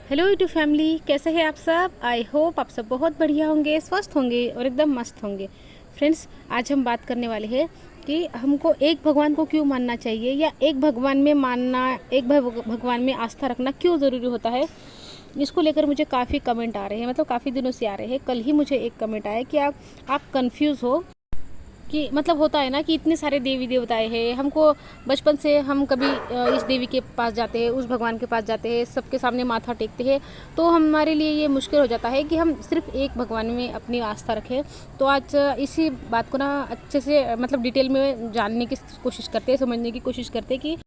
Hello YouTube family, कैसे हैं आप सब। आई होप आप सब बहुत बढ़िया होंगे, स्वस्थ होंगे और एकदम मस्त होंगे। फ्रेंड्स, आज हम बात करने वाले हैं कि हमको एक भगवान को क्यों मानना चाहिए, या एक भगवान में मानना, एक भगवान में आस्था रखना क्यों ज़रूरी होता है। इसको लेकर मुझे काफ़ी कमेंट आ रहे हैं, मतलब काफ़ी दिनों से आ रहे हैं। कल ही मुझे एक कमेंट आया कि आप कंफ्यूज हो कि मतलब होता है ना कि इतने सारे देवी देवताएं हैं। हमको बचपन से हम कभी इस देवी के पास जाते हैं, उस भगवान के पास जाते हैं, सबके सामने माथा टेकते हैं, तो हमारे लिए ये मुश्किल हो जाता है कि हम सिर्फ एक भगवान में अपनी आस्था रखें। तो आज इसी बात को ना अच्छे से मतलब डिटेल में जानने की कोशिश करते हैं, समझने की कोशिश करते हैं कि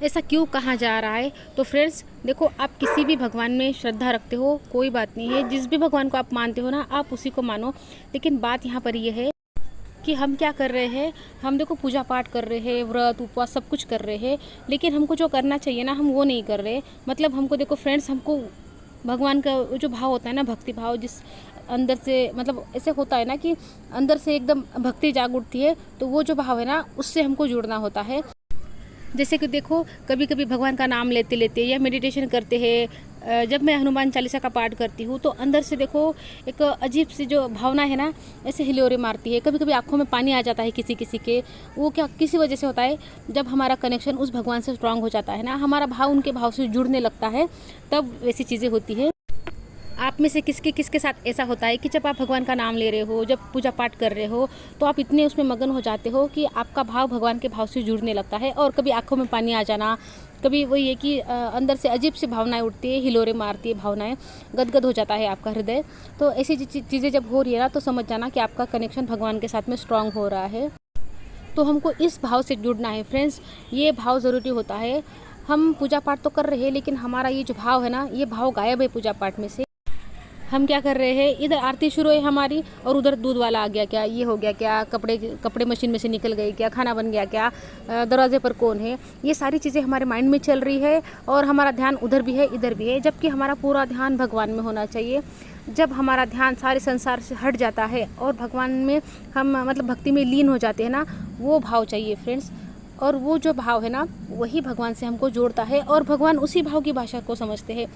ऐसा क्यों कहा जा रहा है। तो फ्रेंड्स देखो, आप किसी भी भगवान में श्रद्धा रखते हो, कोई बात नहीं है। जिस भी भगवान को आप मानते हो ना, आप उसी को मानो। लेकिन बात यहाँ पर यह है कि हम क्या कर रहे हैं। हम देखो पूजा पाठ कर रहे हैं, व्रत उपवास सब कुछ कर रहे हैं, लेकिन हमको जो करना चाहिए ना, हम वो नहीं कर रहे। मतलब हमको देखो फ्रेंड्स, हमको भगवान का जो भाव होता है ना, भक्ति भाव, जिस अंदर से मतलब ऐसे होता है ना कि अंदर से एकदम भक्ति जाग उठती है, तो वो जो भाव है ना, उससे हमको जुड़ना होता है। जैसे कि देखो, कभी कभी भगवान का नाम लेते लेते या मेडिटेशन करते हैं, जब मैं हनुमान चालीसा का पाठ करती हूँ तो अंदर से देखो एक अजीब सी जो भावना है ना, ऐसे हिलोरे मारती है। कभी कभी आंखों में पानी आ जाता है किसी किसी के। वो क्या किसी वजह से होता है, जब हमारा कनेक्शन उस भगवान से स्ट्रांग हो जाता है ना, हमारा भाव उनके भाव से जुड़ने लगता है, तब वैसी चीज़ें होती है। आप में से किसके किसके साथ ऐसा होता है कि जब आप भगवान का नाम ले रहे हो, जब पूजा पाठ कर रहे हो, तो आप इतने उसमें मगन हो जाते हो कि आपका भाव भगवान के भाव से जुड़ने लगता है, और कभी आंखों में पानी आ जाना, कभी वही है कि अंदर से अजीब सी भावनाएं उठती है, हिलोरे मारती है भावनाएं, गदगद हो जाता है आपका हृदय। तो ऐसी चीज़ें जब हो रही है ना, तो समझ जाना कि आपका कनेक्शन भगवान के साथ में स्ट्रांग हो रहा है। तो हमको इस भाव से जुड़ना है फ्रेंड्स, ये भाव ज़रूरी होता है। हम पूजा पाठ तो कर रहे हैं, लेकिन हमारा ये जो भाव है ना, ये भाव गायब है पूजा पाठ में से। हम क्या कर रहे हैं, इधर आरती शुरू है हमारी और उधर दूध वाला आ गया क्या, ये हो गया क्या, कपड़े मशीन में से निकल गए क्या, खाना बन गया क्या, दरवाजे पर कौन है, ये सारी चीज़ें हमारे माइंड में चल रही है, और हमारा ध्यान उधर भी है इधर भी है, जबकि हमारा पूरा ध्यान भगवान में होना चाहिए। जब हमारा ध्यान सारे संसार से हट जाता है और भगवान में हम मतलब भक्ति में लीन हो जाते हैं ना, वो भाव चाहिए फ्रेंड्स। और वो जो भाव है ना, वही भगवान से हमको जोड़ता है, और भगवान उसी भाव की भाषा को समझते हैं।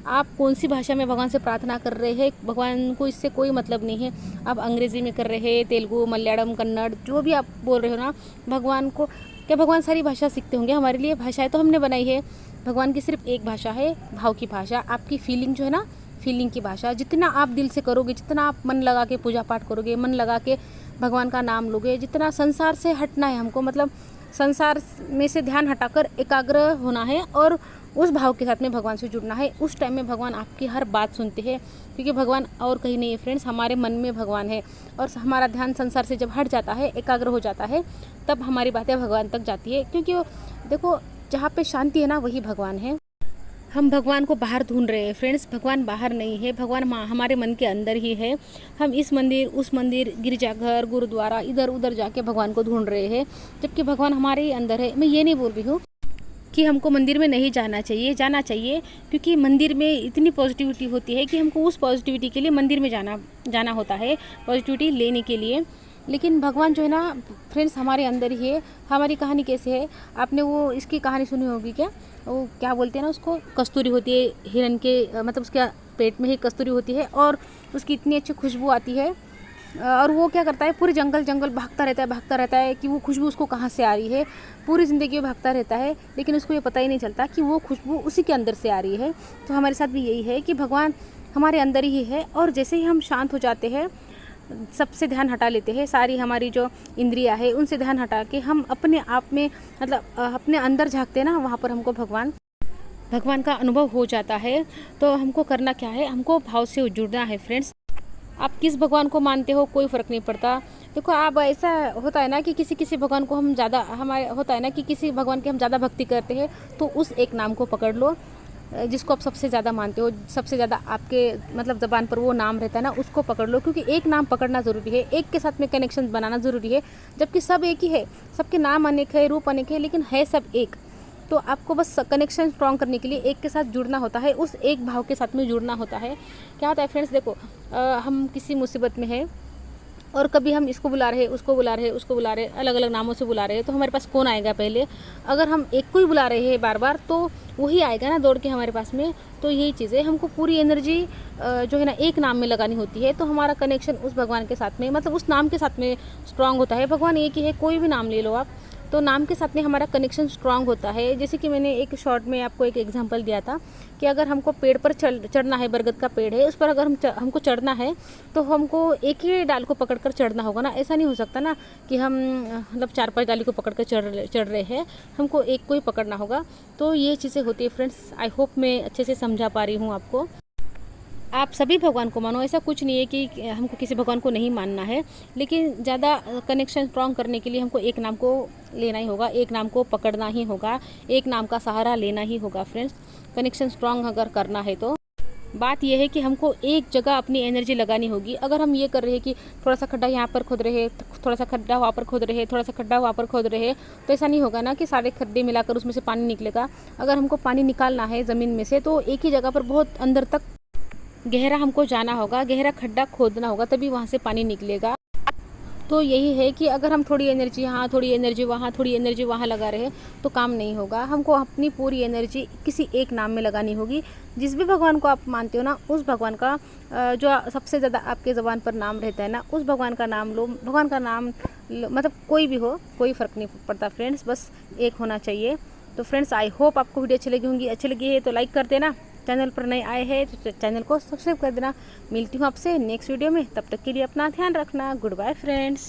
आप कौन सी भाषा में भगवान से प्रार्थना कर रहे हैं, भगवान को इससे कोई मतलब नहीं है। आप अंग्रेज़ी में कर रहे हैं, तेलुगु, मलयालम, कन्नड़, जो भी आप बोल रहे हो ना, भगवान को क्या भगवान सारी भाषा सीखते होंगे। हमारे लिए भाषाएं तो हमने बनाई है, भगवान की सिर्फ एक भाषा है, भाव की भाषा। आपकी फीलिंग जो है ना, फीलिंग की भाषा, जितना आप दिल से करोगे, जितना आप मन लगा के पूजा पाठ करोगे, मन लगा के भगवान का नाम लोगे, जितना संसार से हटना है हमको, मतलब संसार में से ध्यान हटाकर एकाग्र होना है और उस भाव के साथ में भगवान से जुड़ना है। उस टाइम में भगवान आपकी हर बात सुनते हैं, क्योंकि भगवान और कहीं नहीं है फ्रेंड्स, हमारे मन में भगवान है। और हमारा ध्यान संसार से जब हट जाता है, एकाग्र हो जाता है, तब हमारी बातें भगवान तक जाती है। क्योंकि देखो, जहाँ पे शांति है ना, वही भगवान है। हम भगवान को बाहर ढूंढ रहे हैं फ्रेंड्स, भगवान बाहर नहीं है, भगवान हमारे मन के अंदर ही है। हम इस मंदिर उस मंदिर, गिरजाघर, गुरुद्वारा, इधर उधर जाके भगवान को ढूंढ रहे हैं, जबकि भगवान हमारे ही अंदर है। मैं ये नहीं बोल रही हूँ कि हमको मंदिर में नहीं जाना चाहिए, जाना चाहिए, क्योंकि मंदिर में इतनी पॉजिटिविटी होती है कि हमको उस पॉजिटिविटी के लिए मंदिर में जाना होता है, पॉजिटिविटी लेने के लिए। लेकिन भगवान जो है ना फ्रेंड्स, हमारे अंदर ही है। हमारी कहानी कैसे है, आपने वो इसकी कहानी सुनी होगी क्या, वो क्या बोलते हैं ना उसको, कस्तूरी होती है हिरन के मतलब उसके पेट में ही कस्तूरी होती है, और उसकी इतनी अच्छी खुशबू आती है। और वो क्या करता है, पूरे जंगल भागता रहता है कि वो खुशबू उसको कहाँ से आ रही है। पूरी ज़िंदगी में भागता रहता है, लेकिन उसको ये पता ही नहीं चलता कि वो खुशबू उसी के अंदर से आ रही है। तो हमारे साथ भी यही है कि भगवान हमारे अंदर ही है, और जैसे ही हम शांत हो जाते हैं, सबसे ध्यान हटा लेते हैं, सारी हमारी जो इंद्रियां है उनसे ध्यान हटा के हम अपने आप में मतलब अपने अंदर झाँकते हैं ना, वहाँ पर हमको भगवान का अनुभव हो जाता है। तो हमको करना क्या है, हमको भाव से जुड़ना है फ्रेंड्स। आप किस भगवान को मानते हो, कोई फ़र्क नहीं पड़ता। देखो, आप ऐसा होता है ना कि किसी भगवान को हम ज़्यादा, हमारे होता है ना कि किसी भगवान की हम ज़्यादा भक्ति करते हैं, तो उस एक नाम को पकड़ लो जिसको आप सबसे ज़्यादा मानते हो, सबसे ज़्यादा आपके मतलब ज़बान पर वो नाम रहता है ना, उसको पकड़ लो। क्योंकि एक नाम पकड़ना ज़रूरी है, एक के साथ में कनेक्शन बनाना ज़रूरी है, जबकि सब एक ही है, सबके नाम अनेक है, रूप अनेक है, लेकिन है सब एक। तो आपको बस कनेक्शन स्ट्रॉन्ग करने के लिए एक के साथ जुड़ना होता है, उस एक भाव के साथ में जुड़ना होता है। क्या होता है फ्रेंड्स, देखो हम किसी मुसीबत में है और कभी हम इसको बुला रहे, उसको बुला रहे, उसको बुला रहे, अलग अलग नामों से बुला रहे हैं, तो हमारे पास कौन आएगा पहले? अगर हम एक को ही बुला रहे हैं बार बार, तो वही आएगा ना दौड़ के हमारे पास में। तो यही चीज़ है, हमको पूरी एनर्जी जो है ना एक नाम में लगानी होती है, तो हमारा कनेक्शन उस भगवान के साथ में, मतलब उस नाम के साथ में स्ट्रांग होता है। भगवान एक ही है, कोई भी नाम ले लो आप, तो नाम के साथ में हमारा कनेक्शन स्ट्रांग होता है। जैसे कि मैंने एक शॉर्ट में आपको एक एग्जांपल दिया था कि अगर हमको पेड़ पर चढ़ना है, बरगद का पेड़ है, उस पर अगर हमको चढ़ना है, तो हमको एक ही डाल को पकड़कर चढ़ना होगा ना। ऐसा नहीं हो सकता ना कि हम मतलब 4-5 डाली को पकड़ कर चढ़ रहे हैं, हमको एक को ही पकड़ना होगा। तो ये चीज़ें होती है फ्रेंड्स। आई होप मैं अच्छे से समझा पा रही हूँ आपको। आप सभी भगवान को मानो, ऐसा कुछ नहीं है कि हमको किसी भगवान को नहीं मानना है, लेकिन ज़्यादा कनेक्शन स्ट्रॉन्ग करने के लिए हमको एक नाम को लेना ही होगा, एक नाम को पकड़ना ही होगा, एक नाम का सहारा लेना ही होगा फ्रेंड्स, कनेक्शन स्ट्रॉन्ग अगर करना है तो। बात यह है कि हमको एक जगह अपनी एनर्जी लगानी होगी। अगर हम ये कर रहे हैं कि थोड़ा सा खड्डा यहाँ पर खोद रहे हैं, थोड़ा सा खड्डा वहाँ पर खोद रहे हैं, थोड़ा सा खड्डा वहाँ पर खोद रहे हैं, तो ऐसा नहीं होगा ना कि सारे खड्डे मिलाकर उसमें से पानी निकलेगा। अगर हमको पानी निकालना है ज़मीन में से, तो एक ही जगह पर बहुत अंदर तक गहरा हमको जाना होगा, गहरा खड्डा खोदना होगा, तभी वहाँ से पानी निकलेगा। तो यही है कि अगर हम थोड़ी एनर्जी यहाँ, थोड़ी एनर्जी वहाँ, थोड़ी एनर्जी वहाँ लगा रहे तो काम नहीं होगा। हमको अपनी पूरी एनर्जी किसी एक नाम में लगानी होगी। जिस भी भगवान को आप मानते हो ना, उस भगवान का जो सबसे ज़्यादा आपके ज़बान पर नाम रहता है ना, उस भगवान का नाम लो। भगवान का नाम मतलब कोई भी हो, कोई फ़र्क नहीं पड़ता फ्रेंड्स, बस एक होना चाहिए। तो फ्रेंड्स, आई होप आपको वीडियो अच्छी लगी होंगी। अच्छी लगी है तो लाइक कर देना, चैनल पर नए आए हैं तो चैनल को सब्सक्राइब कर देना। मिलती हूँ आपसे नेक्स्ट वीडियो में, तब तक के लिए अपना ध्यान रखना। Good bye friends.